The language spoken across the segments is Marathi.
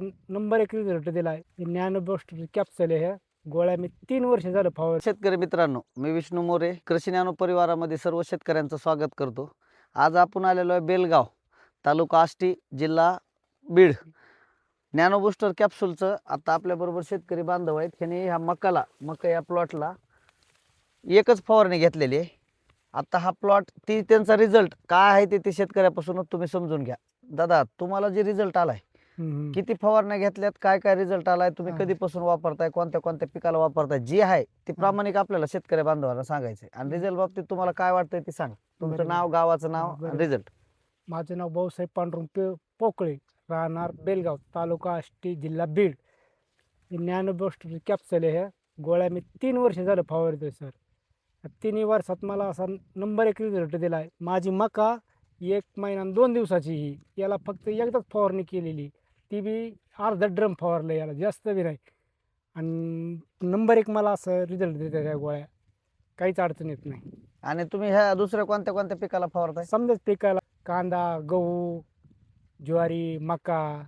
नंबर 1 रिझल्ट दिलाय. नॅनो बूस्टर कॅप्सूल आहे. ह्या गोळ्या मी 3 वर्ष झालं फवार. शेतकरी मित्रांनो, मी विष्णू मोरे कृषी नॅनो परिवारामध्ये सर्व शेतकऱ्यांचं स्वागत करतो. आज आपण आलेलो आहे बेलगाव, तालुका आष्टी, जिल्हा बीड. नॅनो बूस्टर कॅप्सूलचं आता आपल्याबरोबर शेतकरी बांधव आहेत. ह्याने ह्या मका या प्लॉटला एकच फवारणी घेतलेली आहे. आता हा प्लॉट त्यांचा रिझल्ट काय आहे ते शेतकऱ्यापासूनच तुम्ही समजून घ्या. दादा, तुम्हाला जे रिझल्ट आलाय, किती फवारण्या घेतल्यात, काय काय रिझल्ट आलाय, तुम्ही कधीपासून वापरताय, कोणत्या कोणत्या पिकाला वापरताय, जे आहे ते प्रामाणिक आपल्याला शेतकरी बांधवांना सांगायचंय. आणि रिझल्ट बाबतीत तुम्हाला काय वाटतंय ते सांगा. तुमचं नाव, गावाचं नाव आणि रिझल्ट. माझं नाव भाऊसाहेब पांडुरंग पोकळे, राहणार बेलगाव, तालुका आष्टी, जिल्हा बीड. नॅनो बूस्टर कॅप्सूल आहे. ह्या गोळ्या मी 3 वर्ष झालं फवारतोय सर. 3 वर्षात मला असा नंबर 1 रिझल्ट दिलाय. माझी मका 1 महिना आणि 2 दिवसाची ही. याला फक्त एकदाच फवारणी केलेली, ती बी अर्धा ड्रम फवारलं, याला जास्त बी नाही. आणि नंबर 1 मला असं रिझल्ट देतात ह्या गोळ्या. काहीच अडचण येत नाही. आणि तुम्ही ह्या दुसऱ्या कोणत्या कोणत्या पिकाला फवारताय? समजाच पिकाला कांदा, गहू, ज्वारी, मका,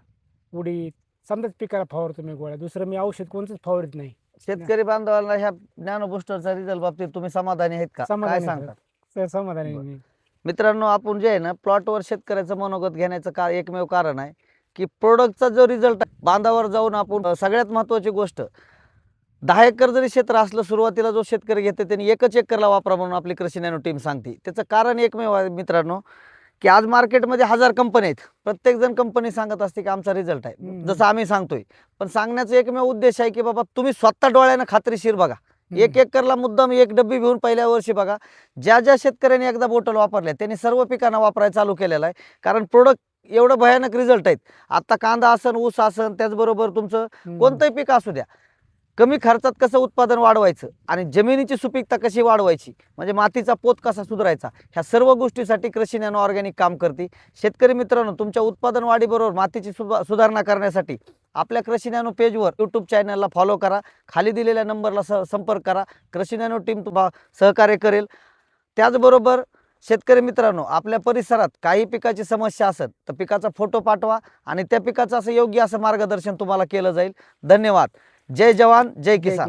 उडीद समजाच पिकाला फवारतो मी गोळ्या. दुसरं मी औषध कोणतंच फवारत नाही. शेतकरी बांधवांना ह्या नॅनो बूस्टरचा रिझल्ट बाबतीत तुम्ही समाधानी आहेत का? काय समाधानी सांगता? सर, समाधानी आहे मी. मित्रांनो, आपण जे आहे ना प्लॉटवर शेतकऱ्याचं मनोगत घेण्याचं एकमेव कारण आहे की प्रोडक्टचा जो रिझल्ट बांधावर जाऊन आपण सगळ्यात महत्त्वाची गोष्ट, 10 एकर जरी क्षेत्र असलं, सुरुवातीला जो शेतकरी घेते त्यांनी 1 एकरला वापरा म्हणून आपली कृषी नॅनो टीम सांगते. त्याचं कारण एकमेव आहे मित्रांनो, की आज मार्केटमध्ये 1000 कंपनी आहेत. प्रत्येक जण कंपनी सांगत असते की आमचा रिझल्ट आहे, जसं आम्ही सांगतोय. पण सांगण्याचा एकमेव उद्देश आहे की बाबा तुम्ही स्वतः डोळ्यानं खात्रीशीर बघा. 1 एकरला मुद्दाम 1 डब्बी घेऊन पहिल्या वर्षी बघा. ज्या शेतकऱ्यांनी एकदा बोटल वापरल्या त्यांनी सर्व पिकांना वापरायला चालू केलेलं आहे. कारण प्रोडक्ट एवढं भयानक रिझल्ट आहेत. आता कांदा असन, ऊस असन, त्याचबरोबर तुमचं कोणतंही पीक असू द्या, कमी खर्चात कसं उत्पादन वाढवायचं आणि जमिनीची सुपीकता कशी वाढवायची, म्हणजे मातीचा पोत कसा सुधारायचा, ह्या सर्व गोष्टीसाठी कृषी नॅनो ऑर्गॅनिक काम करते. शेतकरी मित्रांनो, तुमच्या उत्पादन वाढीबरोबर मातीची सुधारणा करण्यासाठी आपल्या कृषी नॅनो पेजवर यूट्यूब चॅनलला फॉलो करा. खाली दिलेल्या नंबरला संपर्क करा. कृषी नॅनो टीम तुम्हाला सहकार्य करेल. त्याचबरोबर शेतकरी मित्रांनो, आपल्या परिसरात काही पिकाची समस्या असेल तर पिकाचा फोटो पाठवा आणि त्या पिकाचं असं योग्य असं मार्गदर्शन तुम्हाला केलं जाईल. धन्यवाद. जय जवान, जय किसान.